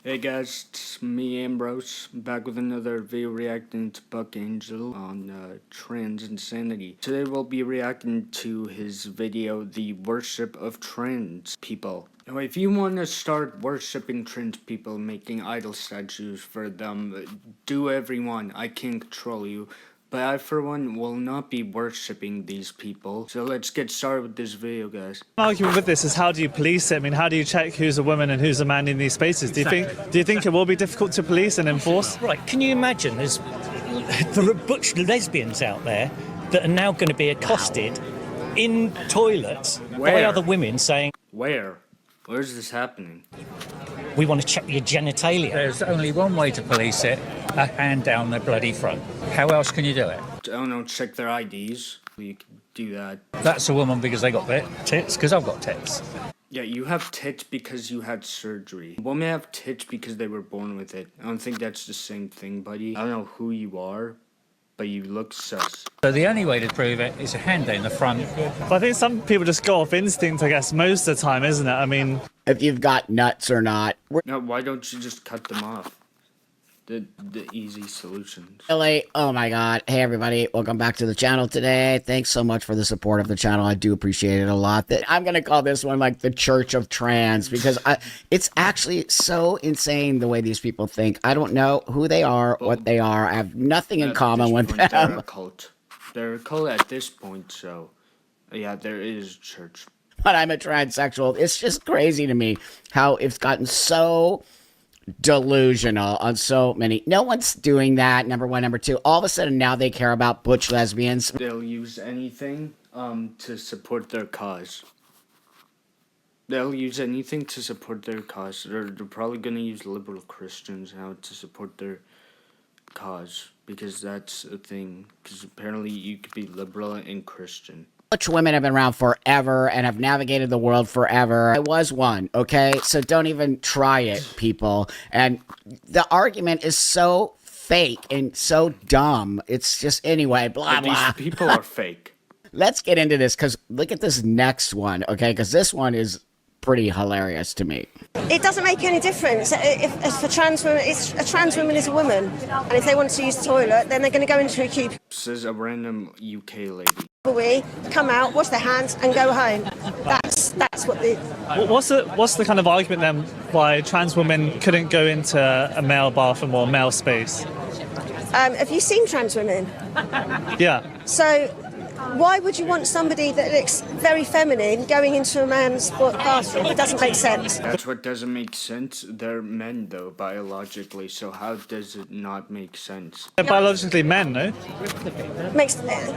Hey guys, it's me Ambrose, back with another video reacting to Buck Angel on trans insanity. Today we'll be reacting to his video, The Worship of Trans People. Now if you want to start worshipping trans people, making idol statues for them, do everyone, I can't control you. But I, for one, will not be worshipping these people. So let's get started with this video, guys. My argument with this is, how do you police it? I mean, how do you check who's a woman and who's a man in these spaces? Do you think it will be difficult to police and enforce? Right, can you imagine there are butch lesbians out there that are now going to be accosted in toilets by Where? other women saying, Where? Where's this happening? we want to check your genitalia? There's only one way to police it, a hand down the bloody front. How else can you do it? I don't know, check their IDs. You can do that. That's a woman because they got tits, because I've got tits. Yeah, you have tits because you had surgery. Women have tits because they were born with it. I don't think that's the same thing, buddy. I don't know who you are, but you look sus. So the only way to prove it is a hand down the front. But I think some people just go off instinct, I guess, most of the time, isn't it? I mean, if you've got nuts or not. Now, why don't you just cut them off? The easy solutions. Really? Oh my god. Hey everybody, welcome back to the channel today. Thanks so much for the support of the channel. I do appreciate it a lot. I'm gonna call this one like the Church of Trans, because it's actually so insane the way these people think. I don't know who they are, what they are. I have nothing in common with them. They're a cult. They're a cult at this point, so yeah, there is church. But I'm a transsexual. It's just crazy to me how it's gotten so delusional on so many. No one's doing that, number one. Number two, all of a sudden now they care about butch lesbians. They'll use anything to support their cause. They'll use anything to support their cause. They're probably going to use liberal Christians now to support their cause, because that's a thing. Because apparently you could be liberal and Christian. Butch women have been around forever and have navigated the world forever. I was one, okay? So don't even try it, people. And the argument is so fake and so dumb. It's just, anyway, blah, blah. These people are fake. Let's get into this, because look at this next one, okay? Because this one is pretty hilarious to me. It doesn't make any difference. If for trans women, a trans woman is a woman, and if they want to use the toilet, then they're going to go into a cubicle, Says a random UK lady. come out, wash their hands, and go home. That's what the. what's the kind of argument then why trans women couldn't go into a male bathroom or male space? Have you seen trans women? Yeah. So. Why would you want somebody that looks very feminine going into a man's bathroom? It doesn't make sense. That's what doesn't make sense. They're men, though, biologically, so how does it not make sense? They're biologically men, no?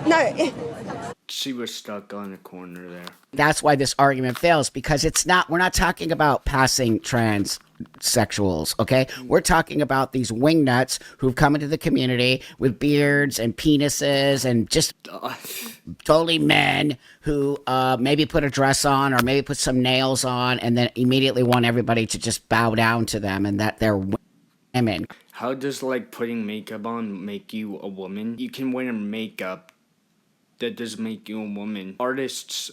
No. She was stuck on a corner there. That's why this argument fails, because we're not talking about passing transsexuals, okay? We're talking about these wingnuts who've come into the community with beards and penises and just totally men who maybe put a dress on or maybe put some nails on and then immediately want everybody to just bow down to them and that they're women. How does, like, putting makeup on make you a woman? You can wear makeup. That does make you a woman. Artists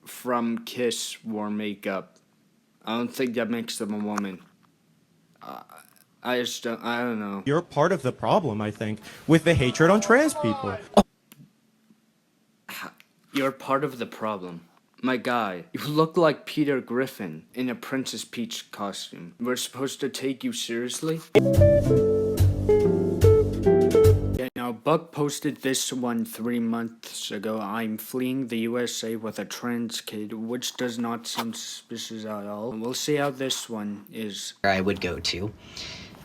from Kiss wore makeup. I don't think that makes them a woman. I don't know. You're part of the problem, I think, with the hatred on trans people. You're part of the problem. My guy, you look like Peter Griffin in a Princess Peach costume. We're supposed to take you seriously? Yeah, now Buck posted this one 3 months ago. I'm fleeing the USA with a trans kid, which does not sound suspicious at all. We'll see how this one is. I would go to.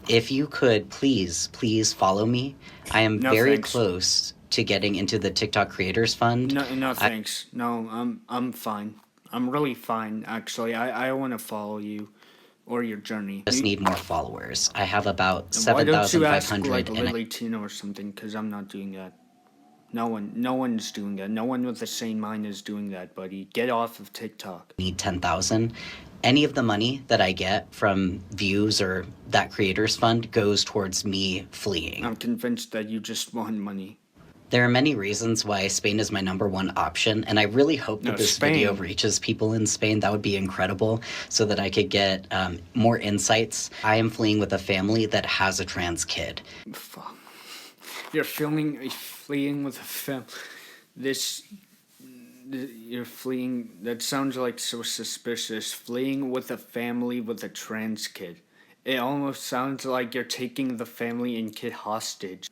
If you could please follow me. I am very close to getting into the TikTok Creators Fund. No thanks. No, I'm fine. I'm really fine, actually. I want to follow you or your journey. Just need more followers. I have about 7,500. Why don't you ask, like, Lily Tina or something, because I'm not doing that. No one's doing that. No one with the same mind is doing that, buddy. Get off of TikTok. Need 10,000. Any of the money that I get from views or that Creators Fund goes towards me fleeing. I'm convinced that you just want money. There are many reasons why Spain is my number one option, and I really hope that this video reaches people in Spain. That would be incredible, so that I could get more insights. I am fleeing with a family that has a trans kid. Fuck. You're fleeing with a you're fleeing, that sounds like so suspicious. Fleeing with a family with a trans kid. It almost sounds like you're taking the family and kid hostage.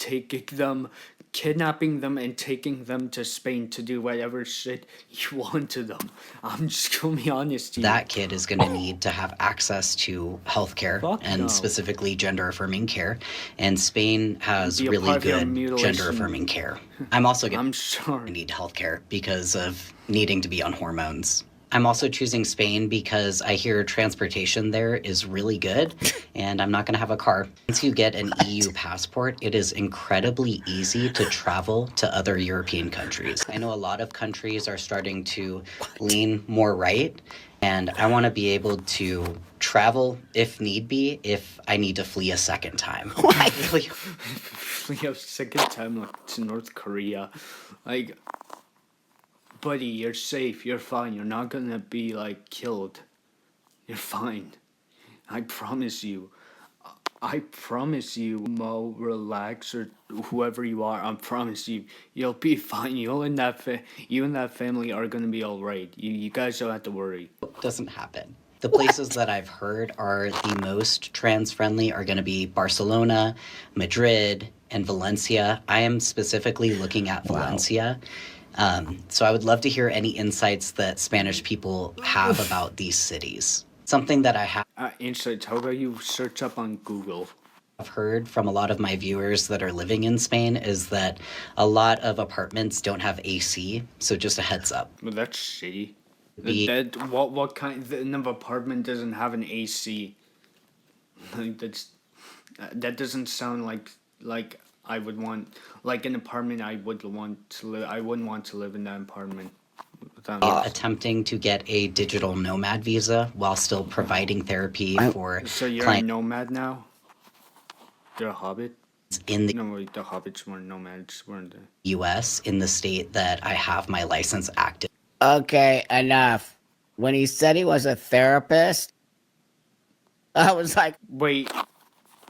Kidnapping them and taking them to Spain to do whatever shit you want to them. I'm just gonna be honest to you. That kid is going to need to have access to healthcare and specifically gender affirming care. And Spain has really good gender affirming care. I'm also going to need healthcare because of needing to be on hormones. I'm also choosing Spain because I hear transportation there is really good, and I'm not going to have a car. Once you get an EU passport, it is incredibly easy to travel to other European countries. I know a lot of countries are starting to lean more right, and I want to be able to travel if need be, if I need to flee a second time. Flee a second time, like, to North Korea. Like, buddy, you're safe, you're fine, you're not gonna be, like, killed. You're fine. I promise you. I promise you, Mo, relax, or whoever you are, I promise you, you'll be fine. You and that family are gonna be alright. You guys don't have to worry. It doesn't happen. The places that I've heard are the most trans-friendly are going to be Barcelona, Madrid, and Valencia. I am specifically looking at Valencia. So I would love to hear any insights that Spanish people have about these cities. Something that I have insights, how about you search up on Google? I've heard from a lot of my viewers that are living in Spain is that a lot of apartments don't have AC, so just a heads up. Well, that's shitty. What kind of apartment doesn't have an AC? Like, that doesn't sound like I would want, like, an apartment I would want to live. I wouldn't want to live in that apartment. Attempting to get a digital nomad visa while still providing therapy for So you're a nomad now? You're a hobbit? In the the hobbits weren't nomads, weren't they? U.S. in the state that I have my license active. Okay, enough. When he said he was a therapist, I was like, wait,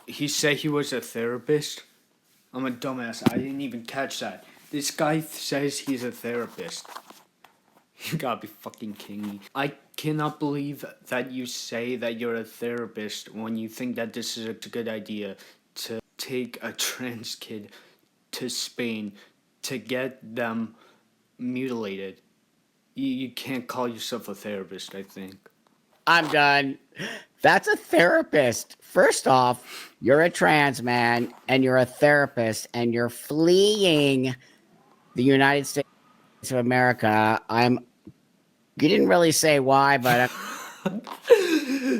he said he was a therapist? I'm a dumbass. I didn't even catch that. This guy says he's a therapist. You gotta be fucking kidding me. I cannot believe that you say that you're a therapist when you think that this is a good idea to take a trans kid to Spain to get them mutilated. You can't call yourself a therapist, I think. I'm done. That's a therapist. First off, you're a trans man and you're a therapist and you're fleeing the United States of America. You didn't really say why, but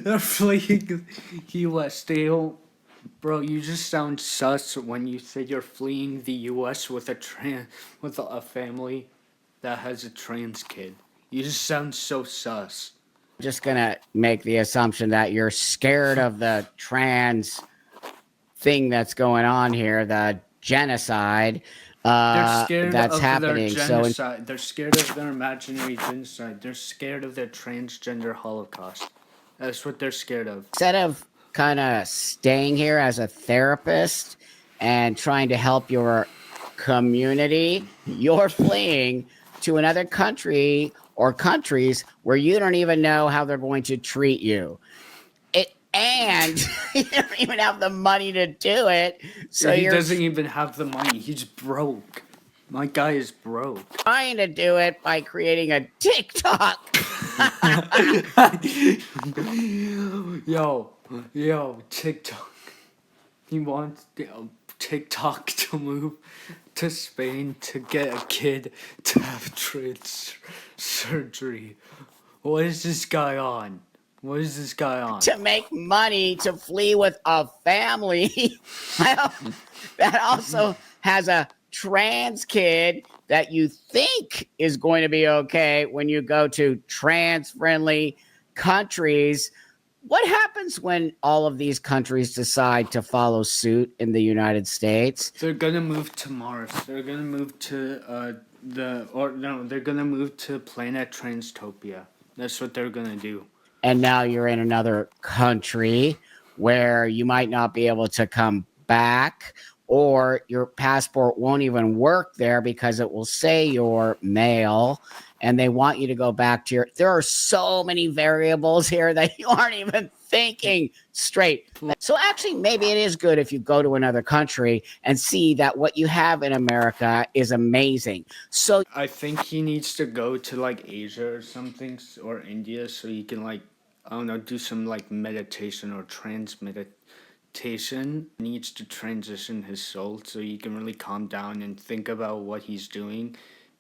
they're fleeing U.S. Bro, you just sound sus when you say you're fleeing the U.S. with a family that has a trans kid. You just sound so sus. Just gonna make the assumption that you're scared of the trans thing that's going on here, the genocide that's happening. They're scared of their imaginary genocide. They're scared of their transgender Holocaust. That's what they're scared of. Instead of kind of staying here as a therapist and trying to help your community, you're fleeing to another country or countries where you don't even know how they're going to treat you. And you don't even have the money to do it. So he doesn't even have the money. He's broke. My guy is broke. Trying to do it by creating a TikTok. Yo, TikTok. He wants TikTok to move to Spain to get a kid to have trans surgery. What is this guy on? What is this guy on? To make money to flee with a family that also has a trans kid that you think is going to be okay when you go to trans-friendly countries what happens when all of these countries decide to follow suit in the United States? They're gonna move to Mars. They're gonna move to they're gonna move to planet Transtopia. That's what they're gonna do. And now you're in another country where you might not be able to come back, or your passport won't even work there because it will say you're male, and they want you to go back to your. There are so many variables here that you aren't even thinking straight. So actually, maybe it is good if you go to another country and see that what you have in America is amazing. So I think he needs to go to like Asia or something, or India, so he can like, I don't know, do some like meditation or meditation. He needs to transition his soul so he can really calm down and think about what he's doing,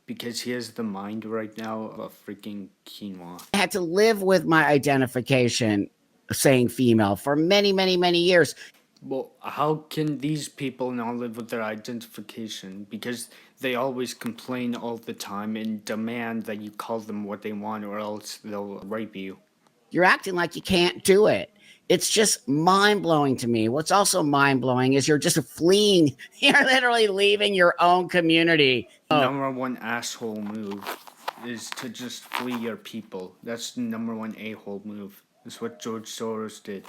because he has the mind right now of a freaking quinoa. I had to live with my identification saying female for many, many, many years. Well, how can these people not live with their identification? Because they always complain all the time and demand that you call them what they want, or else they'll rape you. You're acting like you can't do it. It's just mind-blowing to me. What's also mind-blowing is you're just fleeing. You're literally leaving your own community. Number one asshole move is to just flee your people. That's the number one a-hole move. That's what George Soros did.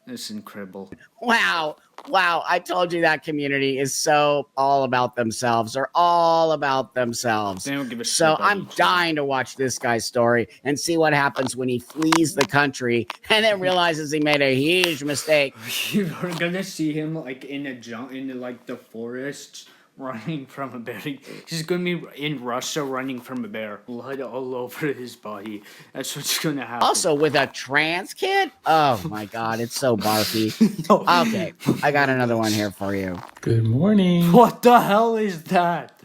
It's incredible. Wow. I told you that community is so all about themselves. They're all about themselves. They don't give a shit So about I'm each dying to watch this guy's story and see what happens when he flees the country and then realizes he made a huge mistake. You're gonna see him like in like the forests, running from a bear. He's gonna be in Russia running from a bear. Blood all over his body. That's what's gonna happen. Also, with a trans kid? Oh my God, it's so barfy. No. Okay, I got another one here for you. Good morning. What the hell is that?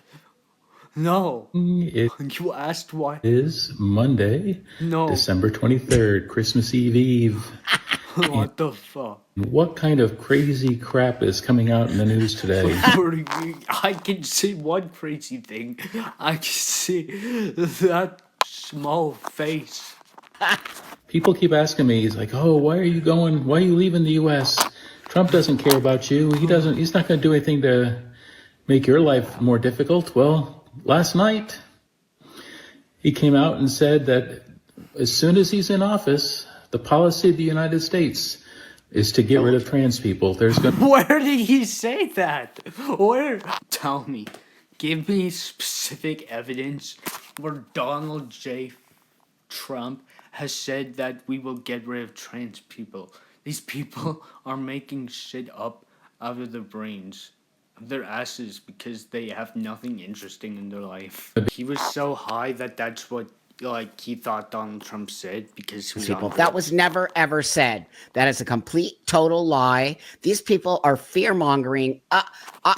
No. It You asked why? is Monday, No. December 23rd, Christmas Eve. What the fuck? What kind of crazy crap is coming out in the news today? I can see one crazy thing. I can see that small face. People keep asking me, he's like, oh, why are you going? Why are you leaving the U.S.? Trump doesn't care about you. He's not going to do anything to make your life more difficult. Well, last night, he came out and said that as soon as he's in office, the policy of the United States is to get rid of trans people. Where did he say that? Where? Tell me. Give me specific evidence where Donald J. Trump has said that we will get rid of trans people. These people are making shit up out of their brains, their asses, because they have nothing interesting in their life. He was so high that that's what he thought Donald Trump said, because he was People. That was never ever said. That is a complete total lie. These people are fear mongering.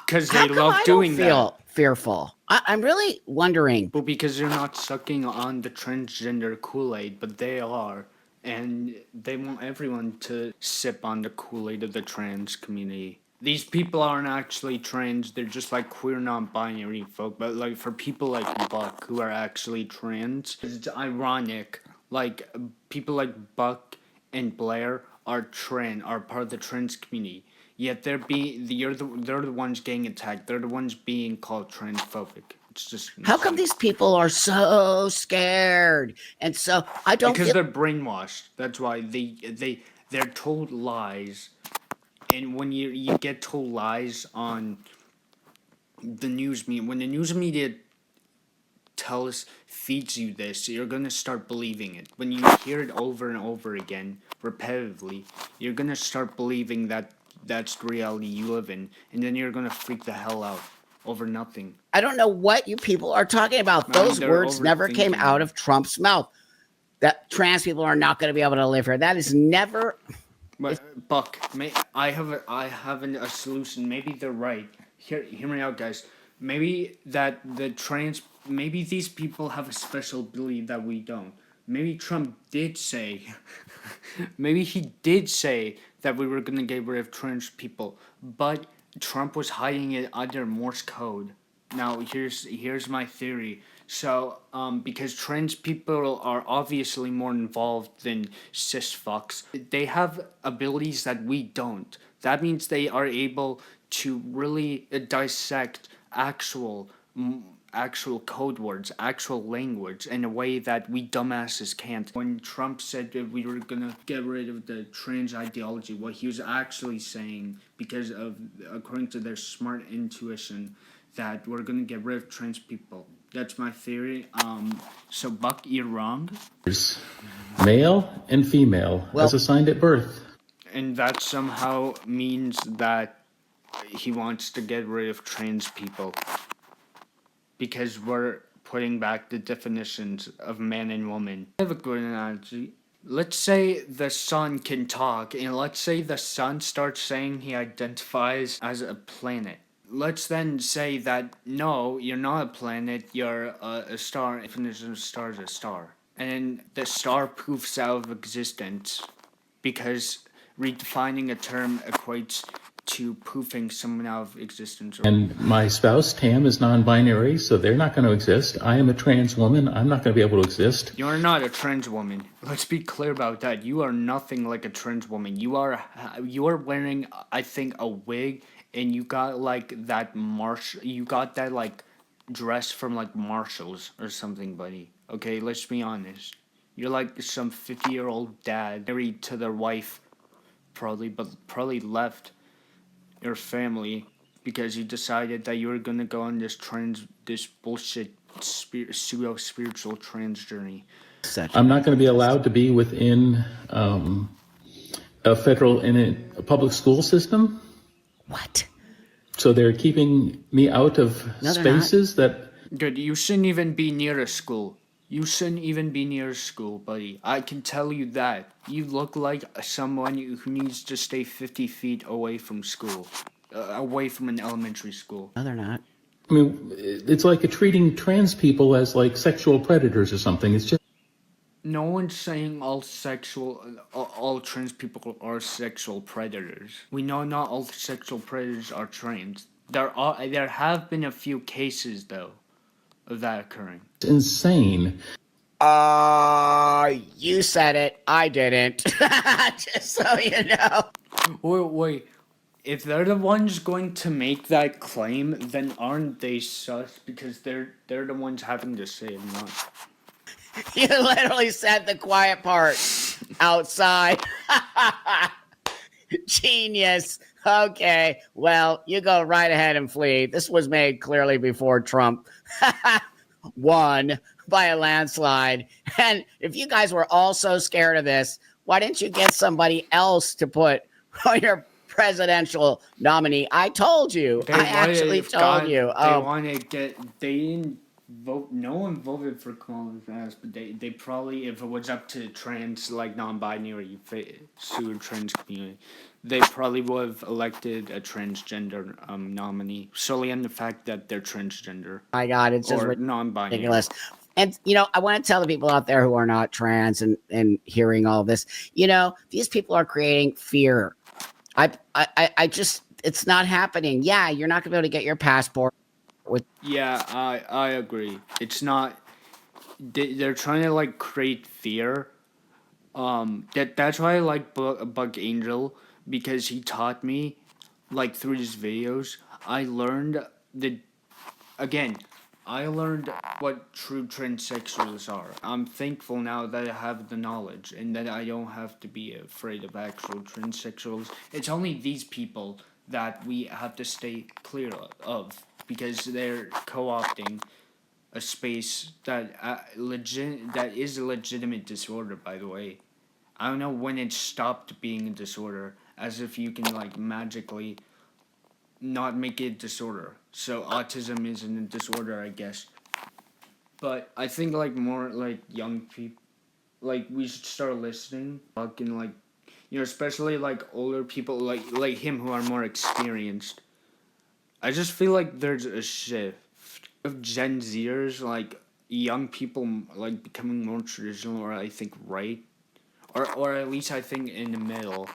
Because they love doing that. Feel fearful. I'm really wondering. Well, because they're not sucking on the transgender Kool-Aid, but they are. And they want everyone to sip on the Kool-Aid of the trans community. These people aren't actually trans, they're just like queer non-binary folk. But like for people like Buck who are actually trans, it's ironic. Like people like Buck and Blair are part of the trans community. Yet they're the ones getting attacked. They're the ones being called transphobic. It's just insane. How come these people are so scared? And so I don't because they're brainwashed. That's why they're told lies. And when you get told lies on the news media, when the news media feeds you this, you're gonna start believing it. When you hear it over and over again, repetitively, you're gonna start believing that that's the reality you live in, and then you're gonna freak the hell out over nothing. I don't know what you people are talking about. Those words never came out of Trump's mouth. That trans people are not going to be able to live here. That is never. But Buck, I have a solution. Maybe they're right. Hear me out, guys. Maybe maybe these people have a special ability that we don't. Maybe Trump did say, maybe he did say that we were gonna get rid of trans people, but Trump was hiding it under Morse code. Now here's my theory. So, because trans people are obviously more involved than cis fucks, they have abilities that we don't. That means they are able to really dissect actual code words, actual language in a way that we dumbasses can't. When Trump said that we were gonna get rid of the trans ideology, what he was actually saying, because of, according to their smart intuition, that we're gonna get rid of trans people. That's my theory. So Buck, you're wrong. Male and female, as assigned at birth. And that somehow means that he wants to get rid of trans people. Because we're putting back the definitions of man and woman. I have a good analogy. Let's say the sun can talk, and let's say the sun starts saying he identifies as a planet. Let's then say that, no, you're not a planet, you're a star. Definition of star is a star. And then the star poofs out of existence because redefining a term equates to poofing someone out of existence. And my spouse, Tam, is non-binary, so they're not going to exist. I am a trans woman. I'm not going to be able to exist. You're not a trans woman. Let's be clear about that. You are nothing like a trans woman. You are wearing, I think, a wig, and you got like that you got that like dress from like Marshalls or something, buddy. Okay, let's be honest. You're like some 50-year-old dad married to their wife, probably left your family because you decided that you were gonna go on this bullshit pseudo-spiritual trans journey. I'm not going to be allowed to be within a federal in a public school system. What? So they're keeping me out of spaces that. Good. You shouldn't even be near a school. You shouldn't even be near school, buddy. I can tell you that. You look like someone who needs to stay 50 feet away from school. Away from an elementary school. No, they're not. I mean, it's like treating trans people as like sexual predators or something. It's just. No one's saying all trans people are sexual predators. We know not all sexual predators are trans. There have been a few cases, though, of that occurring. It's insane. You said it. I didn't. Just so you know. Wait. If they're the ones going to make that claim, then aren't they sus? Because they're the ones having to say it, not. You literally said the quiet part. Outside. Genius. Okay. Well, you go right ahead and flee. This was made clearly before Trump won by a landslide. And if you guys were all so scared of this, why didn't you get somebody else to put on your presidential nominee? I told you. I actually told you. They didn't vote. No one voted for Kamala Harris, but they probably, if it was up to trans, like non-binary, pseudo trans community, they probably would have elected a transgender nominee solely on the fact that they're transgender. My God, it's just non-binary. Ridiculous. And, I want to tell the people out there who are not trans and hearing all this, these people are creating fear. I just, it's not happening. Yeah, you're not going to be able to get your passport. Yeah, I agree. It's not, they're trying to, like, create fear. That's why I like Buck Angel, because he taught me, like, through his videos, I learned what true transsexuals are. I'm thankful now that I have the knowledge and that I don't have to be afraid of actual transsexuals. It's only these people that we have to stay clear of because they're co-opting a space that is a legitimate disorder, by the way. I don't know when it stopped being a disorder, as if you can, like, magically not make it a disorder. So autism isn't a disorder, I guess. But I think, like, more, like, young people, like, we should start listening. Fucking, like, especially, like, older people, like him, who are more experienced. I just feel like there's a shift of Gen Zers, like, young people, like, becoming more traditional, or I think right. Or at least I think in the middle.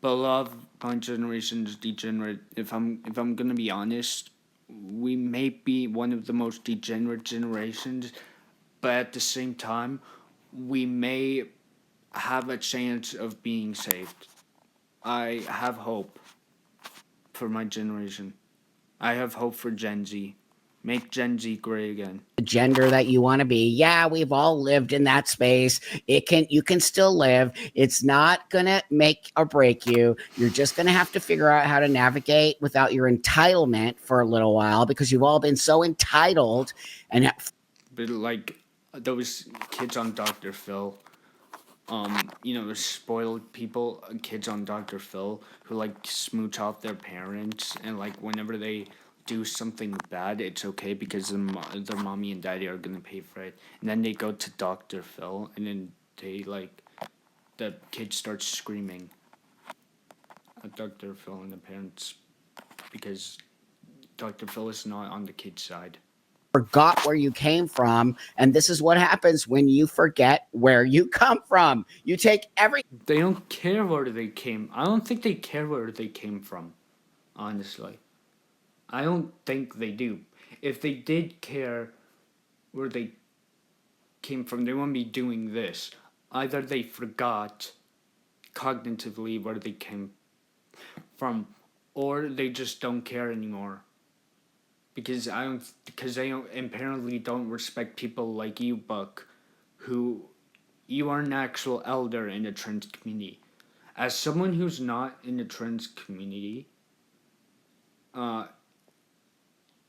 But a lot of my generation is degenerate. If I'm gonna be honest, we may be one of the most degenerate generations, but at the same time, we may have a chance of being saved. I have hope for my generation. I have hope for Gen Z. Make Gen Z great again. The gender that you want to be. Yeah, we've all lived in that space. You can still live. It's not gonna make or break you. You're just gonna have to figure out how to navigate without your entitlement for a little while, because you've all been so entitled. And but like those kids on Dr. Phil, the spoiled people, kids on Dr. Phil who like smooch off their parents, and like whenever they do something bad, it's okay because their mommy and daddy are gonna pay for it. And then they go to Dr. Phil, and then the kid starts screaming at Dr. Phil and the parents because Dr. Phil is not on the kid's side. Forgot where you came from, and this is what happens when you forget where you come from. You take They don't care where they came. I don't think they care where they came from, honestly. I don't think they do. If they did care where they came from, they wouldn't be doing this. Either they forgot cognitively where they came from, or they just don't care anymore. Because they apparently don't respect people like you, Buck, who you are an actual elder in the trans community. As someone who's not in the trans community,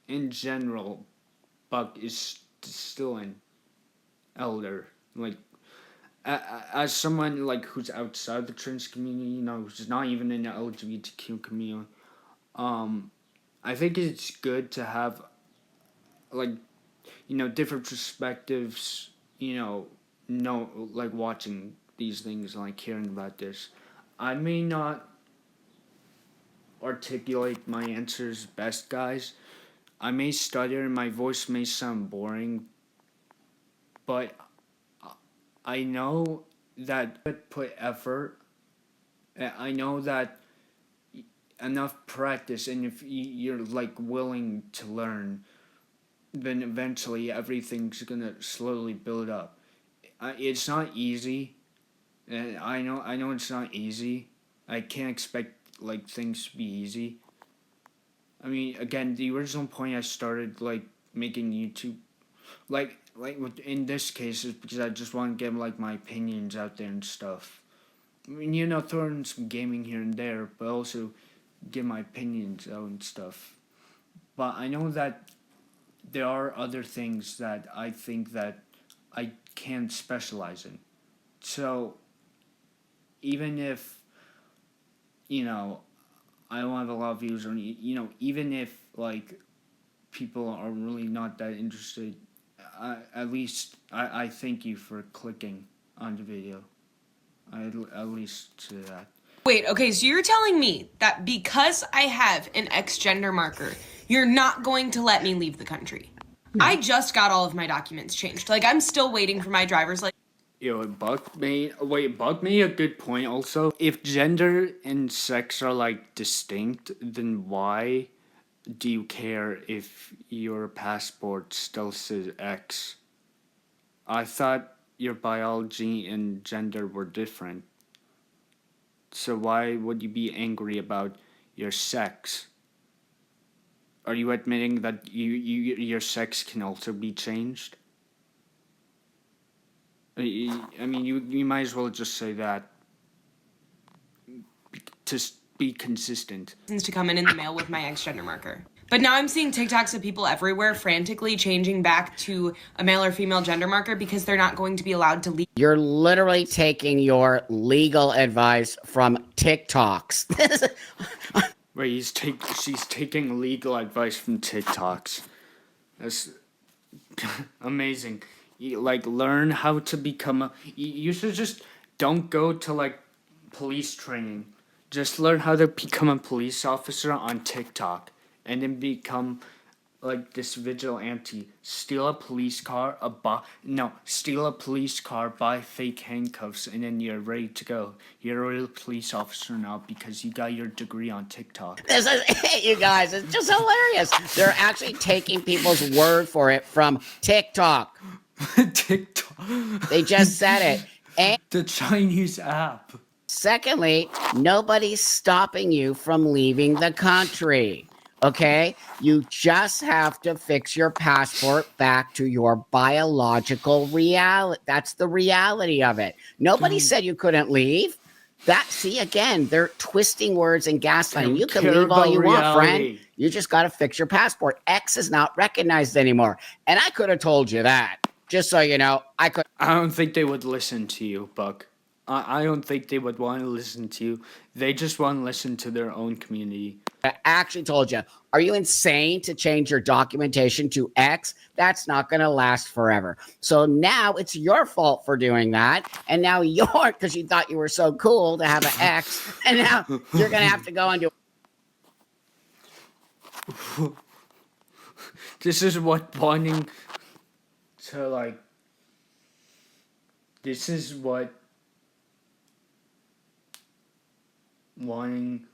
in general, Buck is still an elder. Like, as someone like who's outside the trans community, who's not even in the LGBTQ community, I think it's good to have, different perspectives, watching these things, like hearing about this. I may not articulate my answers best, guys. I may stutter and my voice may sound boring, but I know that put effort. I know that enough practice, and if you're willing to learn, then eventually everything's gonna slowly build up. It's not easy, and I know it's not easy. I can't expect things to be easy. I mean, again, the original point I started making YouTube, in this case, is because I just want to get my opinions out there and stuff. I mean, throw in some gaming here and there, but also give my opinions out and stuff. But I know that there are other things that I think that I can specialize in. So even if I don't have a lot of views, or even if people are really not that interested, at least I thank you for clicking on the video. I at least say that. Wait, okay, so you're telling me that because I have an X-gender marker, you're not going to let me leave the country? No. I just got all of my documents changed. I'm still waiting for my driver's license. Buck made a good point also. If gender and sex are distinct, then why do you care if your passport still says X? I thought your biology and gender were different. So why would you be angry about your sex? Are you admitting that your sex can also be changed? I mean, you might as well just say that to be consistent. To come in the mail with my X-gender marker. But now I'm seeing TikToks of people everywhere frantically changing back to a male or female gender marker because they're not going to be allowed to leave. You're literally taking your legal advice from TikToks. Wait, she's taking legal advice from TikToks. That's amazing. Learn how to become you should just don't go to police training. Just learn how to become a police officer on TikTok, and then become like this vigilante, steal a police car, steal a police car, buy fake handcuffs, and then you're ready to go. You're a real police officer now because you got your degree on TikTok. This is, you guys, it's just hilarious. They're actually taking people's word for it from TikTok. TikTok. They just said it. And the Chinese app. Secondly, nobody's stopping you from leaving the country. Okay? You just have to fix your passport back to your biological reality. That's the reality of it. Nobody said you couldn't leave. See, again, they're twisting words and gaslighting. You can leave all you want, friend. You just got to fix your passport. X is not recognized anymore. And I could have told you that. Just so you know, I don't think they would listen to you, Buck. I don't think they would want to listen to you. They just want to listen to their own community. I actually told you, are you insane to change your documentation to X? That's not going to last forever. So now it's your fault for doing that. And now because you thought you were so cool to have an X. And now you're going to have to go and do. This is what wanting to like. This is what wanting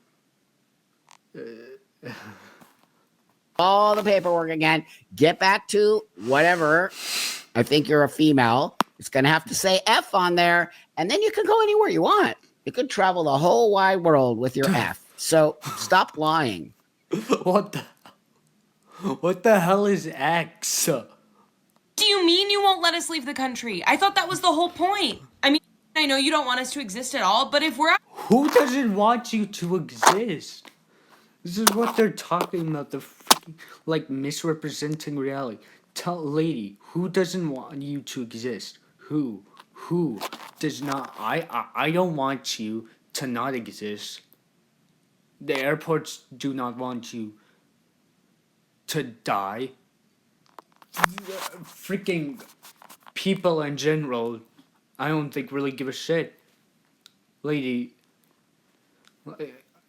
all the paperwork again. Get back to whatever. I think you're a female. It's going to have to say F on there, and then you can go anywhere you want. You could travel the whole wide world with your F. So stop lying. What the hell is X? Do you mean you won't let us leave the country? I thought that was the whole point. I mean, I know you don't want us to exist at all, but if we're... Who doesn't want you to exist? This is what they're talking about. They're freaking, like, misrepresenting reality. Lady, who doesn't want you to exist? Who does not? I don't want you to not exist. The airports do not want you to die. Freaking people in general, I don't think really give a shit. Lady,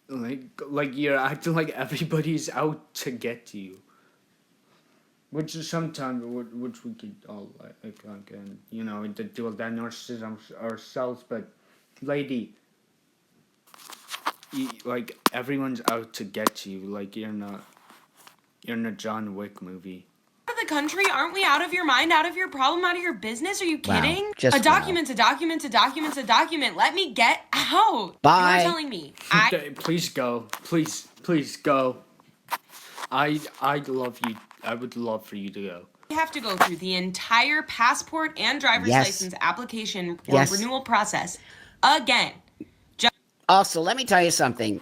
like you're acting like everybody's out to get you. Which is sometimes, which we could all, you know, deal with that narcissism ourselves, but lady, like, everyone's out to get you, like, you're in a John Wick movie. Out of the country? Aren't we out of your mind, out of your problem, out of your business? Are you kidding? Wow. A document's a document's a document's a document. Let me get out. Bye. You're telling me. Please go. Please go. I love you. I would love for you to go. You have to go through the entire passport and driver's license application or renewal process again. Also, let me tell you something.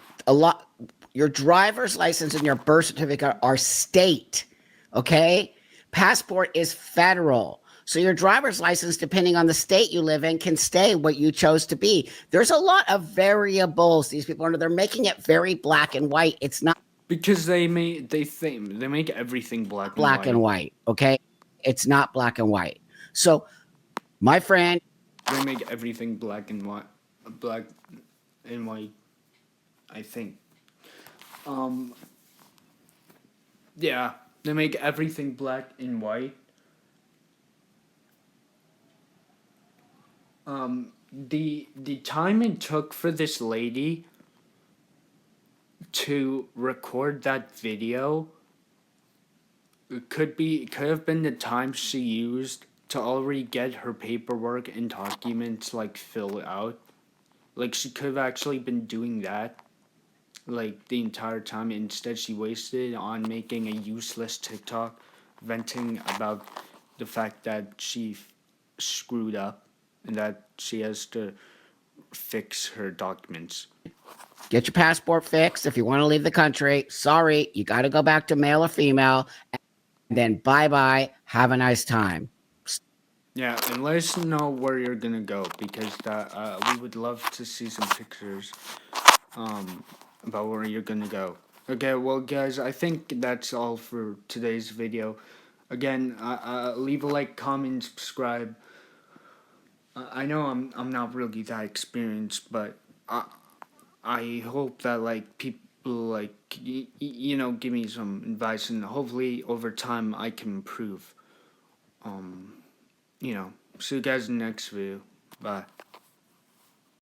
Your driver's license and your birth certificate are state, okay? Passport is federal. So your driver's license, depending on the state you live in, can stay what you chose to be. There's a lot of variables these people are. They're making it very black and white. It's not. Because they make everything black and white, okay? It's not black and white. So, my friend, they make everything black and white, I think. Yeah, they make everything black and white. The time it took for this lady to record that video could have been the time she used to already get her paperwork and documents like filled out. Like, she could have actually been doing that like the entire time. Instead, she wasted on making a useless TikTok venting about the fact that she screwed up and that she has to fix her documents. Get your passport fixed if you want to leave the country. Sorry, you got to go back to male or female. And then bye-bye. Have a nice time. Yeah, and let us know where you're going to go, because we would love to see some pictures about where you're going to go. Okay, well, guys, I think that's all for today's video. Again, leave a like, comment, subscribe. I know I'm not really that experienced, but I hope that like, give me some advice, and hopefully over time I can improve. See you guys in the next video. Bye.